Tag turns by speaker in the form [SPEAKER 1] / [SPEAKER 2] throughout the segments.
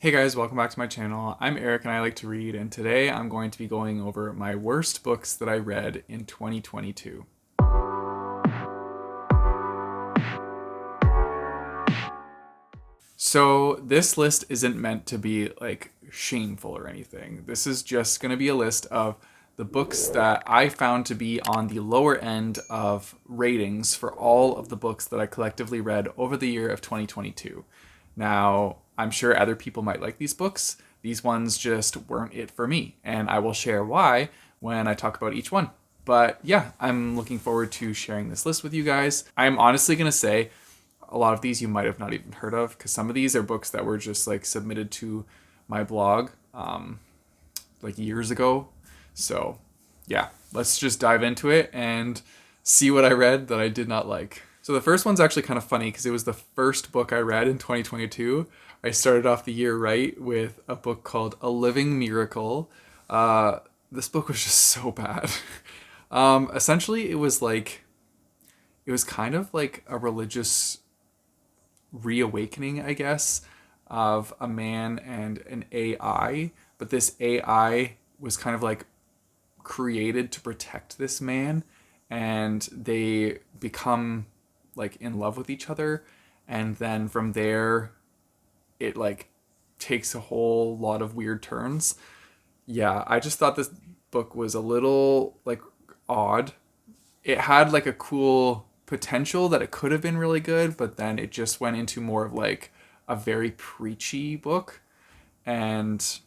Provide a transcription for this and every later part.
[SPEAKER 1] Hey guys, welcome back to my channel. I'm Eric and I like to read, and today I'm going to be going over my worst books that I read in 2022. So, this list isn't meant to be like shameful or anything. This is just going to be a list of the books that I found to be on the lower end of ratings for all of the books that I collectively read over the year of 2022. Now, I'm sure other people might like these books. These ones just weren't it for me, and I will share why when I talk about each one. But yeah, I'm looking forward to sharing this list with you guys. I'm honestly going to say a lot of these you might have not even heard of because some of these are books that were just like submitted to my blog like years ago. So yeah, let's just dive into it and see what I read that I did not like. So the first one's actually kind of funny because it was the first book I read in 2022. I started off the year right with a book called A Living Miracle. This book was just so bad. Essentially, it was kind of like a religious reawakening, I guess, of a man and an AI. But this AI was kind of like created to protect this man, and they become like in love with each other. And then from there, it like takes a whole lot of weird turns. Yeah, I just thought this book was a little like odd. It had like a cool potential that it could have been really good, but then it just went into more of like a very preachy book, and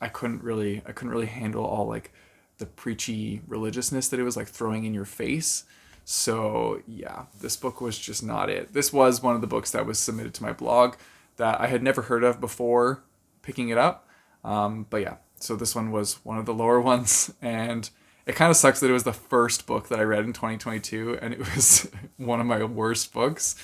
[SPEAKER 1] I couldn't really handle all like the preachy religiousness that it was like throwing in your face. So yeah, this book was just not it. This was one of the books that was submitted to my blog that I had never heard of before picking it up. But yeah, so this one was one of the lower ones, and it kind of sucks that it was the first book that I read in 2022, and it was one of my worst books.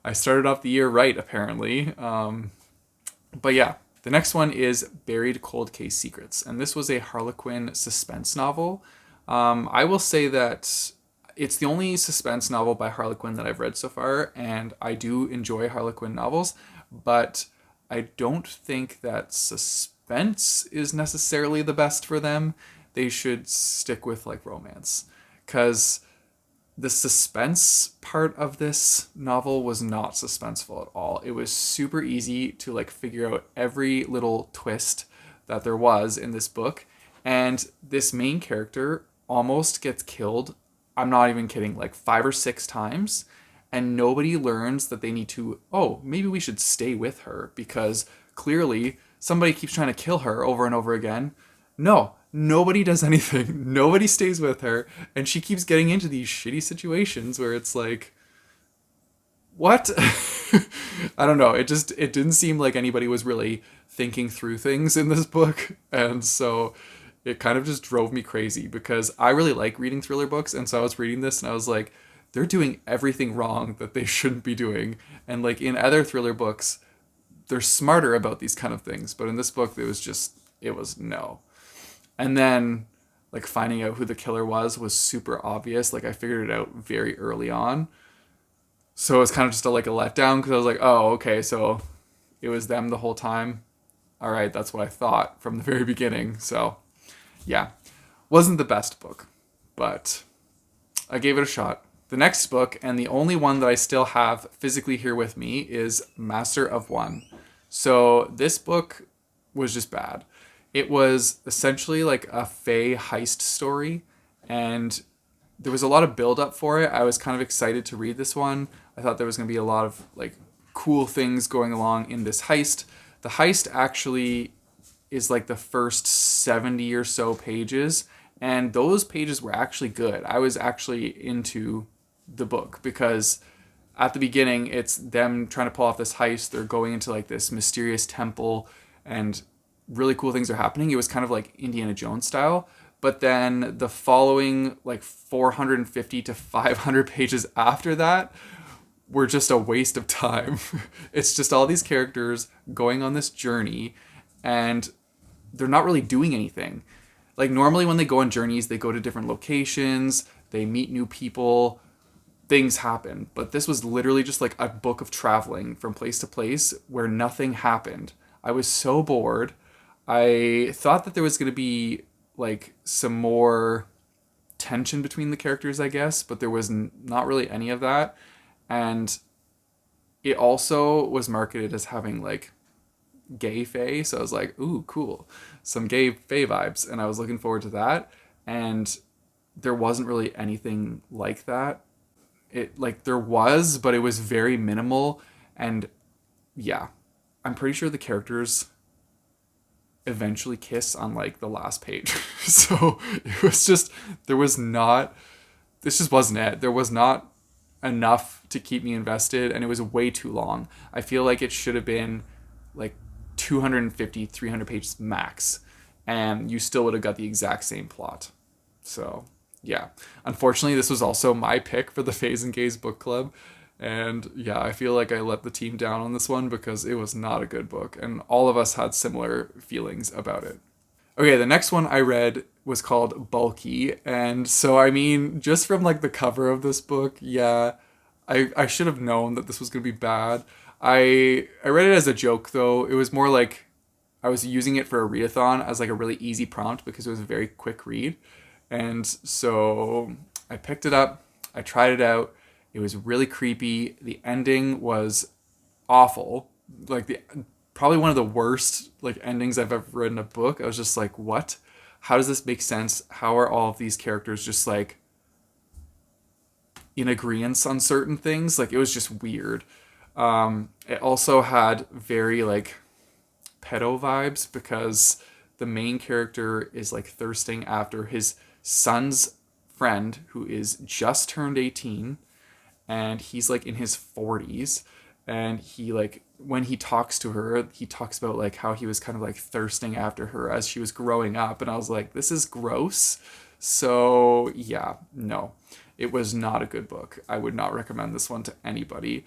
[SPEAKER 1] I started off the year right, apparently. But yeah, the next one is Buried Cold Case Secrets, and this was a Harlequin suspense novel. I will say that it's the only suspense novel by Harlequin that I've read so far, and I do enjoy Harlequin novels, but I don't think that suspense is necessarily the best for them. They should stick with like romance, because the suspense part of this novel was not suspenseful at all. It was super easy to like figure out every little twist that there was in this book. And this main character almost gets killed. I'm not even kidding, like 5 or 6 times. And nobody learns that they need to, oh, maybe we should stay with her because clearly somebody keeps trying to kill her over and over again. No, nobody does anything. Nobody stays with her, and she keeps getting into these shitty situations where it's like, what? I don't know. It didn't seem like anybody was really thinking through things in this book, and so it kind of just drove me crazy because I really like reading thriller books, and so I was reading this and I was like, they're doing everything wrong that they shouldn't be doing. And like in other thriller books, they're smarter about these kind of things, but in this book it was no. And then like finding out who the killer was super obvious. Like I figured it out very early on. So it was kind of just like a letdown because I was like, oh, okay, so it was them the whole time. All right, that's what I thought from the very beginning. So yeah, wasn't the best book, but I gave it a shot. The next book, and the only one that I still have physically here with me, is Master of One. So this book was just bad. It was essentially like a Fae heist story, and there was a lot of build up for it. I was kind of excited to read this one. I thought there was going to be a lot of like cool things going along in this heist. The heist actually is like the first 70 or so pages, and those pages were actually good. I was actually into the book because at the beginning it's them trying to pull off this heist. They're going into like this mysterious temple, and really cool things are happening. It was kind of like Indiana Jones style. But then the following like 450 to 500 pages after that were just a waste of time. It's just all these characters going on this journey, and they're not really doing anything. Like normally when they go on journeys, they go to different locations, they meet new people, things happen. But this was literally just like a book of traveling from place to place where nothing happened. I was so bored. I thought that there was going to be like some more tension between the characters, I guess, but there was not really any of that. And it also was marketed as having like gay fae, so I was like, ooh, cool, some gay fae vibes, and I was looking forward to that. And there wasn't really anything like that. It like there was, but it was very minimal. And yeah, I'm pretty sure the characters eventually kiss on like the last page. So it was just, there was not, this just wasn't it. There was not enough to keep me invested, and it was way too long. I feel like it should have been like 250, 300 pages max, and you still would have got the exact same plot. So yeah, unfortunately, this was also my pick for the Fays and Gays book club. And yeah, I feel like I let the team down on this one because it was not a good book, and all of us had similar feelings about it. Okay, the next one I read was called Bulky, and so I mean, just from like the cover of this book, yeah, I should have known that this was gonna be bad. I read it as a joke though. It was more like I was using it for a readathon as like a really easy prompt because it was a very quick read. And so I picked it up, I tried it out. It was really creepy. The ending was awful. Like the probably one of the worst like endings I've ever read in a book. I was just like, what? How does this make sense? How are all of these characters just like in agreement on certain things? Like it was just weird. It also had very like pedo vibes because the main character is like thirsting after his son's friend who is just turned 18, and he's like in his 40s, and he like when he talks to her, he talks about like how he was kind of like thirsting after her as she was growing up, and I was like, this is gross. So yeah, no, it was not a good book. I would not recommend this one to anybody.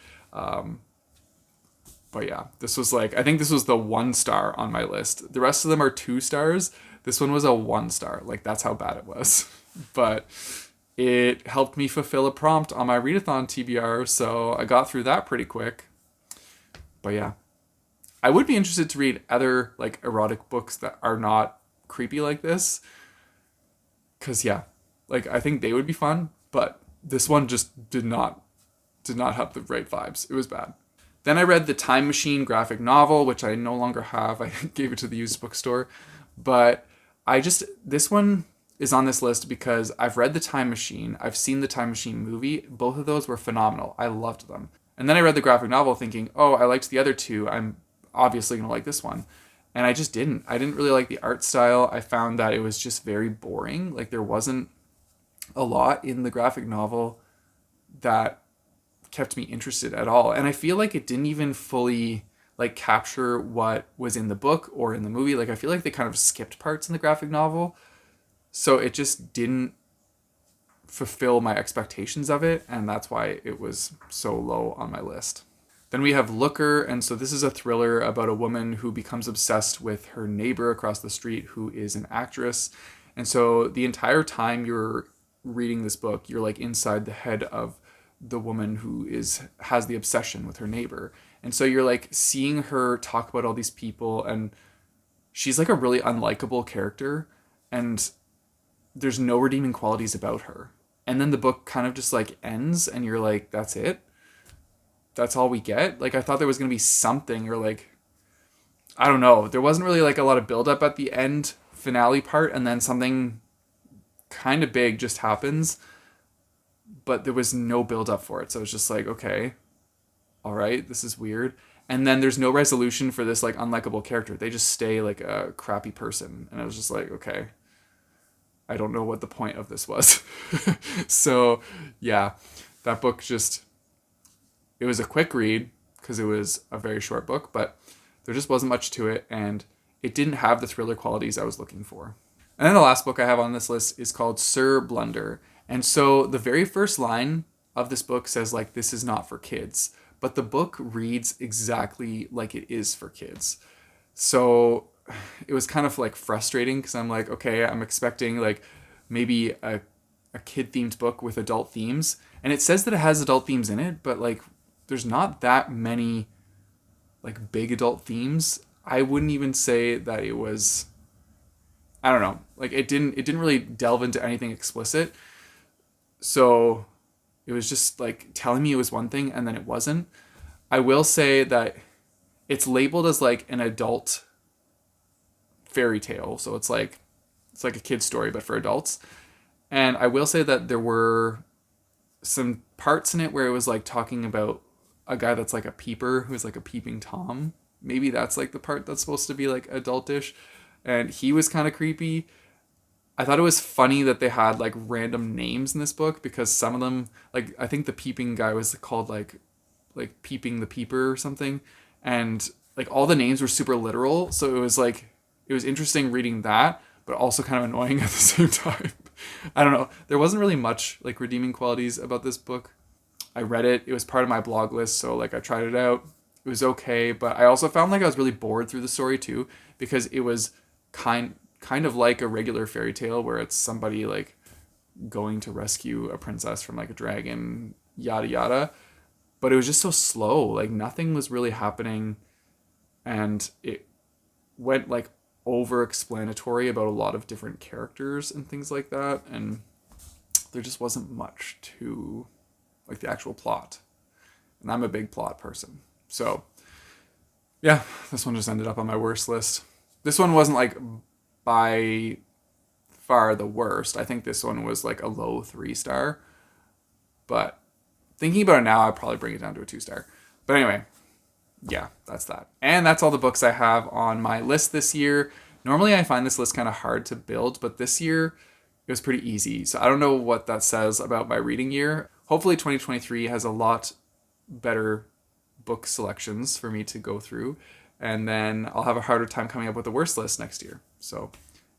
[SPEAKER 1] But yeah, this was like, I think this was the 1 star on my list. The rest of them are 2 stars. This one was a 1 star. Like that's how bad it was. But it helped me fulfill a prompt on my readathon TBR, so I got through that pretty quick. But yeah, I would be interested to read other like erotic books that are not creepy like this, cause yeah, like I think they would be fun. But this one just did not have the right vibes. It was bad. Then I read the Time Machine graphic novel, which I no longer have. I gave it to the used bookstore. But this one is on this list because I've read The Time Machine. I've seen the Time Machine movie. Both of those were phenomenal. I loved them. And then I read the graphic novel thinking, oh, I liked the other two. I'm obviously going to like this one. And I just didn't. I didn't really like the art style. I found that it was just very boring. Like there wasn't a lot in the graphic novel that kept me interested at all. And I feel like it didn't even fully like capture what was in the book or in the movie. Like I feel like they kind of skipped parts in the graphic novel. So it just didn't fulfill my expectations of it, and that's why it was so low on my list. Then we have Looker, and so this is a thriller about a woman who becomes obsessed with her neighbor across the street who is an actress. And so the entire time you're reading this book, you're like inside the head of the woman who has the obsession with her neighbor. And so you're like seeing her talk about all these people, and she's like a really unlikable character, and there's no redeeming qualities about her. And then the book kind of just like ends, and you're like, that's it? That's all we get? Like I thought there was going to be something, or like I don't know. There wasn't really like a lot of build up at the end finale part, and then something kind of big just happens, but there was no build up for it. So it's just like, okay, all right, this is weird. And then there's no resolution for this like unlikable character. They just stay like a crappy person. And I was just like, okay, I don't know what the point of this was. So yeah, that book just, it was a quick read because it was a very short book, but there just wasn't much to it, and it didn't have the thriller qualities I was looking for. And then the last book I have on this list is called Sir Blunder. And so the very first line of this book says like, this is not for kids, but the book reads exactly like it is for kids. So it was kind of like frustrating because I'm like, okay, I'm expecting like maybe a kid themed book with adult themes. And it says that it has adult themes in it, but like there's not that many like big adult themes. I wouldn't even say that it was, I don't know, like it didn't really delve into anything explicit. So it was just like telling me it was one thing and then it wasn't. I will say that it's labeled as like an adult fairy tale, so it's like a kid's story but for adults. And I will say that there were some parts in it where it was like talking about a guy that's like a peeper who's like a peeping tom. Maybe that's like the part that's supposed to be like adultish, and he was kind of creepy. I thought it was funny that they had like random names in this book because some of them, like I think the peeping guy was called like peeping the peeper or something, and like all the names were super literal. So it was like it was interesting reading that, but also kind of annoying at the same time. I don't know. There wasn't really much like redeeming qualities about this book. I read it. It was part of my blog list, so like I tried it out. It was okay, but I also found like I was really bored through the story too because it was kind of like a regular fairy tale where it's somebody like going to rescue a princess from like a dragon, yada yada. But it was just so slow. Like nothing was really happening, and it went like over explanatory about a lot of different characters and things like that, and there just wasn't much to like the actual plot. And I'm a big plot person. So, yeah, this one just ended up on my worst list. This one wasn't like by far the worst. I think this one was like a low 3-star. But thinking about it now, I'd probably bring it down to a 2-star. But anyway, yeah, that's that. And that's all the books I have on my list this year. Normally I find this list kind of hard to build, but this year it was pretty easy. So I don't know what that says about my reading year. Hopefully 2023 has a lot better book selections for me to go through, and then I'll have a harder time coming up with the worst list next year. So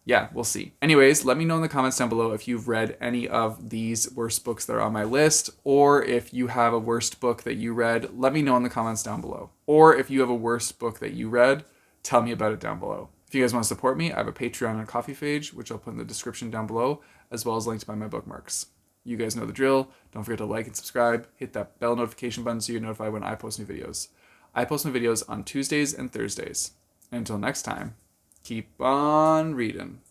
[SPEAKER 1] yeah, we'll see. Anyways, let me know in the comments down below if you've read any of these worst books that are on my list, or if you have a worst book that you read, let me know in the comments down below. Or if you have a worst book that you read, tell me about it down below. If you guys want to support me, I have a Patreon and a Coffee page, which I'll put in the description down below, as well as links by my bookmarks. You guys know the drill. Don't forget to like and subscribe. Hit that bell notification button so you're notified when I post new videos. I post my videos on Tuesdays and Thursdays. Until next time, keep on reading.